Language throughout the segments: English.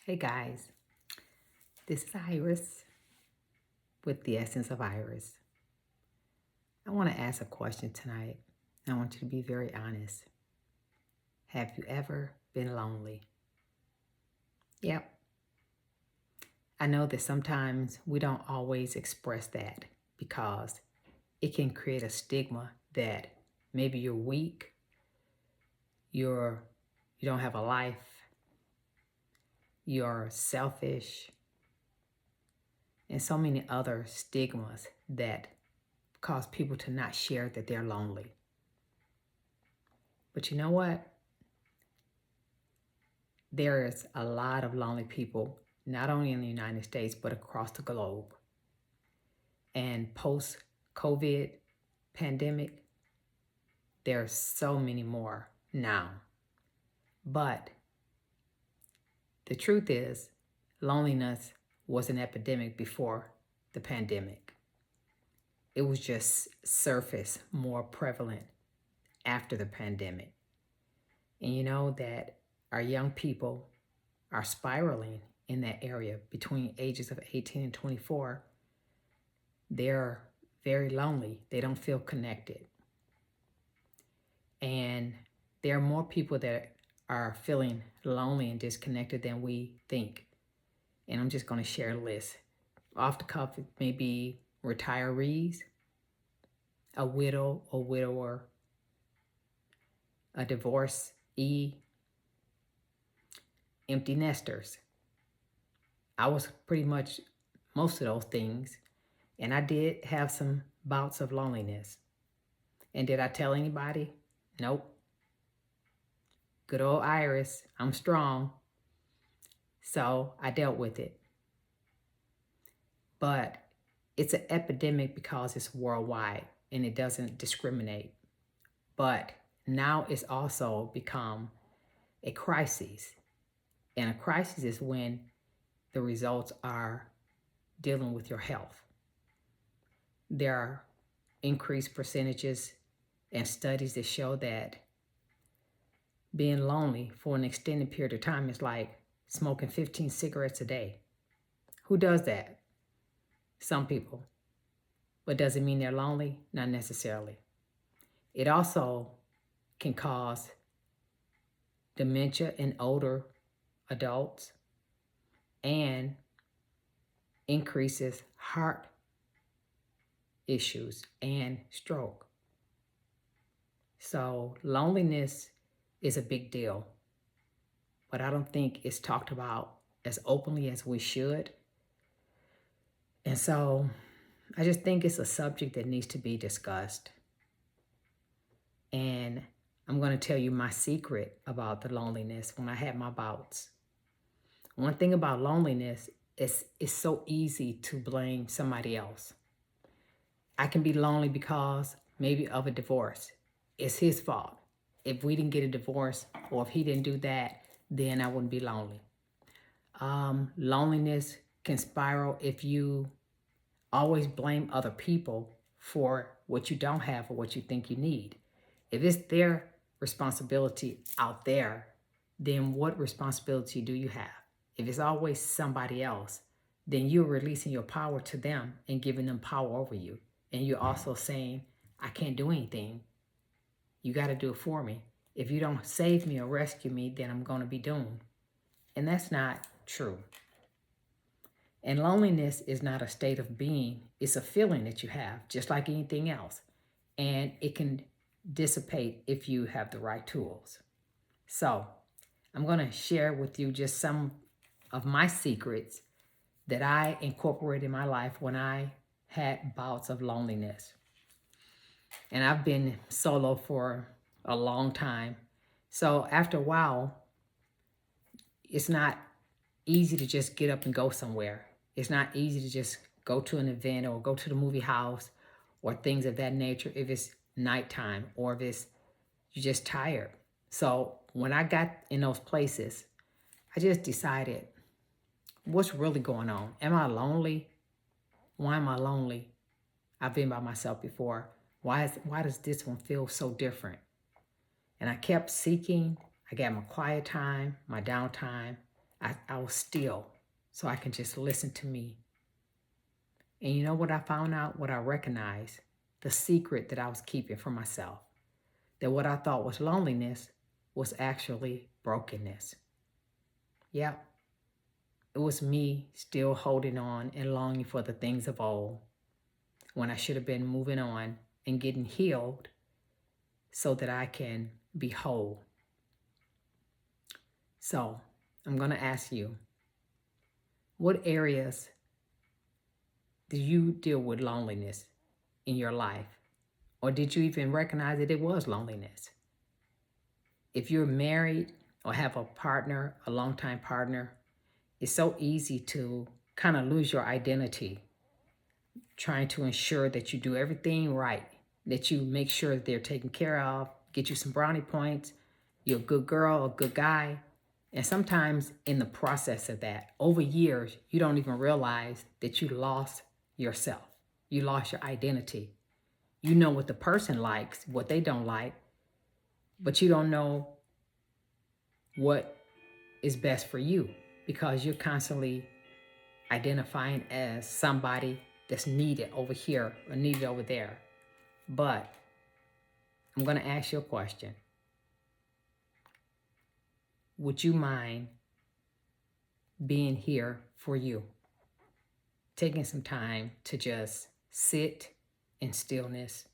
Hey guys, this is Iris with the Essence of Iris. I want to ask a question tonight. I want you to be very honest. Have you ever been lonely? Yep. I know that sometimes we don't always express that because it can create a stigma that maybe you're weak, you're you don't have a life, you're selfish, and so many other stigmas that cause people to not share that they're lonely. But you know what? There is a lot of lonely people, not only in the United States, but across the globe. And post COVID pandemic, there's so many more now. But the truth is, loneliness was an epidemic before the pandemic. It was just surface more prevalent after the pandemic. And you know that our young people are spiraling in that area between ages of 18 and 24. They're very lonely. They don't feel connected. And there are more people that are feeling lonely and disconnected than we think. And I'm just going to share a list. Off the cuff, it may be retirees, a widow or widower, a divorcee, empty nesters. I was pretty much most of those things. And I did have some bouts of loneliness. And did I tell anybody? Nope. Good old Iris, I'm strong. So I dealt with it. But it's an epidemic because it's worldwide and it doesn't discriminate. But now it's also become a crisis. And a crisis is when the results are dealing with your health. There are increased percentages and studies that show that being lonely for an extended period of time is like smoking 15 cigarettes a day. Who does that? Some people. But does it mean they're lonely? Not necessarily. It also can cause dementia in older adults and increases heart issues and stroke. So loneliness is a big deal, but I don't think it's talked about as openly as we should. And so I just think it's a subject that needs to be discussed. And I'm going to tell you my secret about the loneliness when I had my bouts. One thing about loneliness is it's so easy to blame somebody else. I can be lonely because maybe of a divorce. It's his fault. If we didn't get a divorce or if he didn't do that, then I wouldn't be lonely. Loneliness can spiral if you always blame other people for what you don't have or what you think you need. If it's their responsibility out there, then what responsibility do you have? If it's always somebody else, then you're releasing your power to them and giving them power over you. And you're also saying, I can't do anything. You got to do it for me. If you don't save me or rescue me, then I'm going to be doomed. And that's not true. And loneliness is not a state of being. It's a feeling that you have, just like anything else. And it can dissipate if you have the right tools. So I'm going to share with you just some of my secrets that I incorporated in my life when I had bouts of loneliness. And I've been solo for a long time. So after a while, it's not easy to just get up and go somewhere. It's not easy to just go to an event or go to the movie house or things of that nature if it's nighttime or if it's you're just tired. So when I got in those places, I just decided, what's really going on? Am I lonely? Why am I lonely? I've been by myself before. Why does this one feel so different? And I kept seeking. I got my quiet time, my downtime, I was still so I can just listen to me. And you know what I found out? What I recognized? The secret that I was keeping for myself. That what I thought was loneliness was actually brokenness. Yep, it was me still holding on and longing for the things of old when I should have been moving on and getting healed so that I can be whole. So I'm going to ask you, what areas do you deal with loneliness in your life? Or did you even recognize that it was loneliness? If you're married or have a partner, a longtime partner, it's so easy to kind of lose your identity, trying to ensure that you do everything right, that you make sure that they're taken care of, get you some brownie points, you're a good girl, a good guy. And sometimes in the process of that, over years, you don't even realize that you lost yourself. You lost your identity. You know what the person likes, what they don't like, but you don't know what is best for you because you're constantly identifying as somebody that's needed over here or needed over there. But I'm going to ask you a question. Would you mind being here for you? Taking some time to just sit in stillness.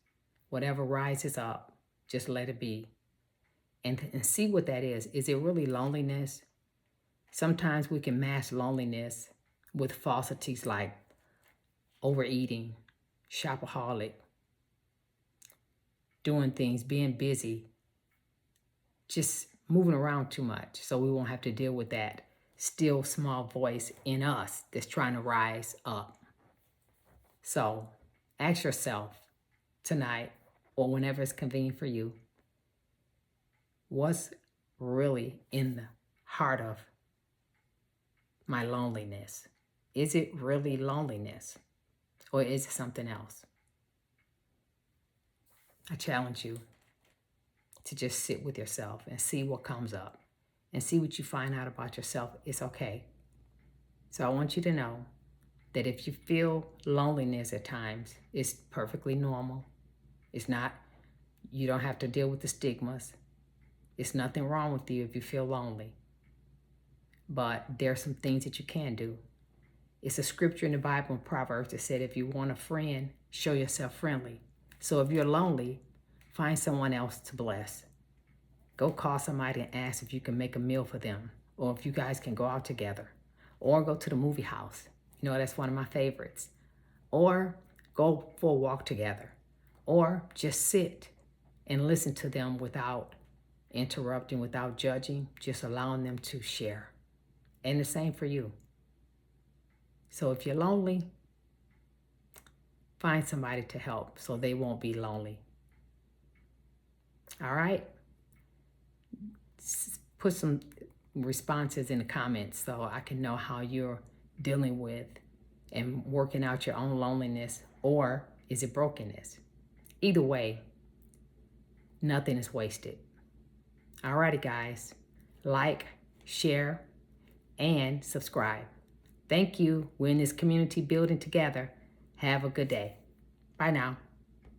Whatever rises up, just let it be. And see what that is. Is it really loneliness? Sometimes we can mask loneliness with falsities like overeating, shopaholic, doing things, being busy, just moving around too much, so we won't have to deal with that still small voice in us that's trying to rise up. So ask yourself tonight or whenever it's convenient for you, what's really in the heart of my loneliness? Is it really loneliness or is it something else? I challenge you to just sit with yourself and see what comes up and see what you find out about yourself. It's okay. So I want you to know that if you feel loneliness at times, it's perfectly normal. It's not, you don't have to deal with the stigmas. It's nothing wrong with you if you feel lonely. But there's some things that you can do. It's a scripture in the Bible in Proverbs that said, if you want a friend, show yourself friendly. So if you're lonely, find someone else to bless. Go call somebody and ask if you can make a meal for them, or if you guys can go out together, or go to the movie house. You know, that's one of my favorites. Or go for a walk together, or just sit and listen to them without interrupting, without judging, just allowing them to share. And the same for you. So if you're lonely, find somebody to help so they won't be lonely. All right? Put some responses in the comments so I can know how you're dealing with and working out your own loneliness, or is it brokenness? Either way, nothing is wasted. All righty, guys. Like, share, and subscribe. Thank you. We're in this community building together. Have a good day. Bye now.